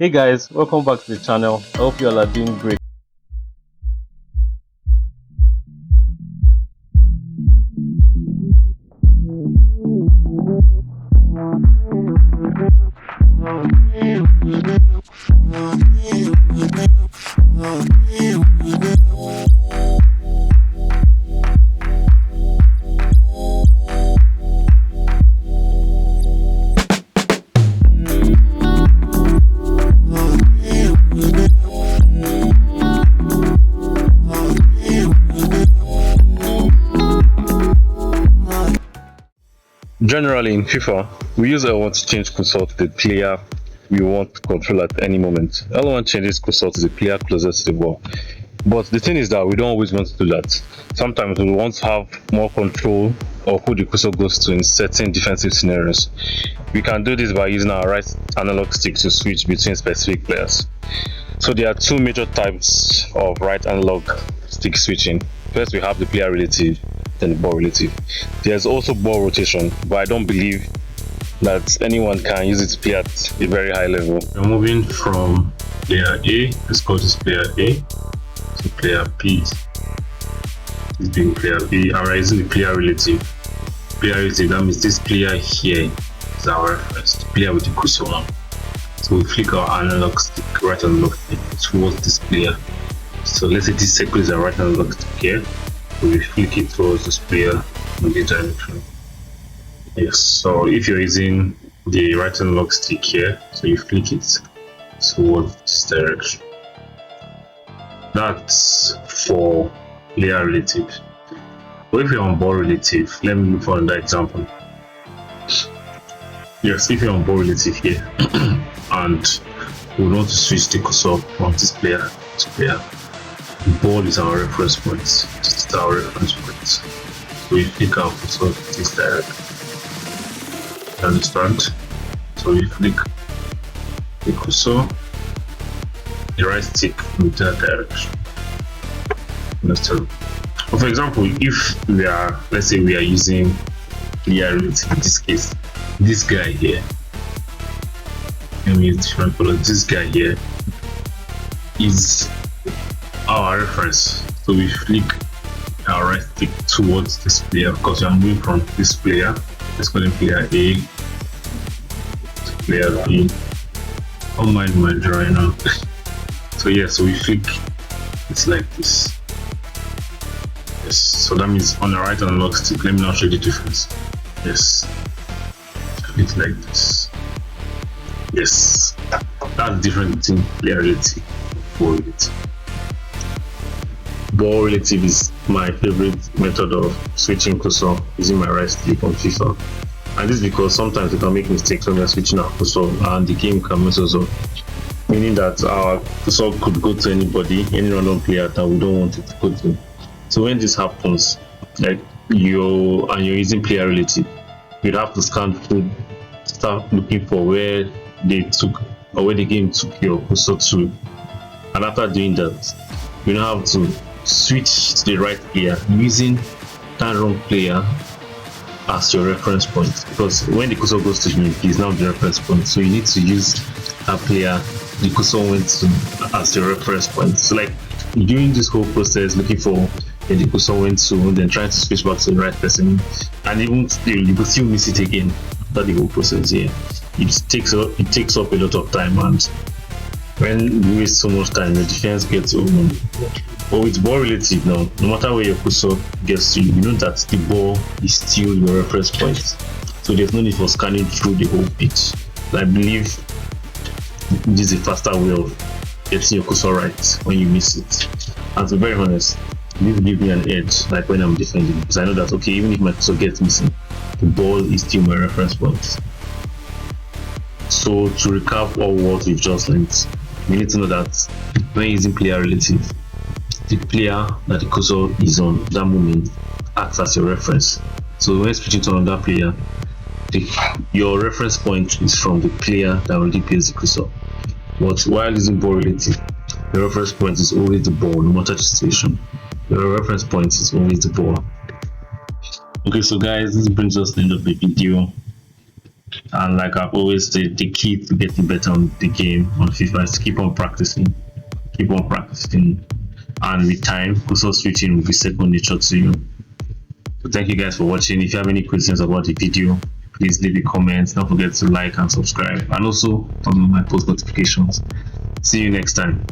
Hey guys, welcome back to the channel. I hope you all are doing great. Generally in FIFA, we use L1 to change cursor to the player we want to control at any moment. L1 changes cursor to the player closest to the ball. But the thing is that we don't always want to do that. Sometimes we want to have more control of who the cursor goes to in certain defensive scenarios. We can do this by using our right analog stick to switch between specific players. So there are two major types of right analog stick switching. First, we have the player relative, then the ball relative. There's also ball rotation, but I don't believe that anyone can use it to play at a very high level. We're moving from player A, let's call this player A, to player B. This being player B, and we're using the player relative. Player relative, that means this player here is our reference, the player with the cursor on. So we flick our analog stick, right analog stick towards this player. So let's say this circle is our right analog stick here. So we flick it towards this player in this direction. Yes, so if you're using the right analog stick here, so you flick it towards this direction. That's for player relative. But if you're on ball relative, let me look for another example. Yes, if you're on ball relative here and we want to switch the cursor from this player to player, the ball is our reference point. This is our reference point. So we flick our cursor to this direction. Understand? So you flick the cursor, the right stick in that direction. Understand? For example, if we are, let's say we are using player relative, in this case, this guy here, let me use different color, this guy here is our reference. So we flick our right stick towards this player because we are moving from this player, let's call him player A to player B. Don't mind my drawing now. So yeah, so we flick it's like this. Yes, so that means on the right analog stick, let me now show you the difference. Yes, it's like this. Yes, that's different between player relative and ball relative. Ball relative is my favorite method of switching cursor using my right stick on FIFA. And this is because sometimes we can make mistakes when we're switching our cursor and the game can mess us up. Meaning that our cursor could go to anybody, any random player that we don't want it to go to. So when this happens, like you're using player relative, you'd have to scan through, start looking for where they took or where the game took your cursor to. And after doing that, you now have to switch to the right player using that wrong player as your reference point, because when the cursor goes to him, he's now the reference point. So you need to use that player the cursor went to as your reference point. So like during this whole process, looking for where the cursor went to, and then trying to switch back to the right person, and even still you could still miss it again after the whole process here. It takes up a lot of time, and when you waste so much time, the defense gets over. But with ball relative now, no matter where your cursor gets to, you know that the ball is still your reference point. So there's no need for scanning through the whole pitch. I believe this is a faster way of getting your cursor right when you miss it. And to be very honest, this gives me an edge like when I'm defending, because I know that okay, even if my cursor gets missing, the ball is still my reference point. So to recap all what we've just learned, we need to know that when using player relative, the player that the cursor is on that moment acts as your reference. So when switching to another player, your reference point is from the player that already plays the cursor. But while using ball relative, your reference point is always the ball, no matter the situation. Your reference point is always the ball. Okay, so guys, this brings us to the end of the video. And like I've always said, the key to getting better on the game on FIFA is to keep on practicing, and with time, cursor switching will be second nature to you. So thank you guys for watching. If you have any questions about the video, please leave a comment. Don't forget to like and subscribe, and also turn on my post notifications. See you next time.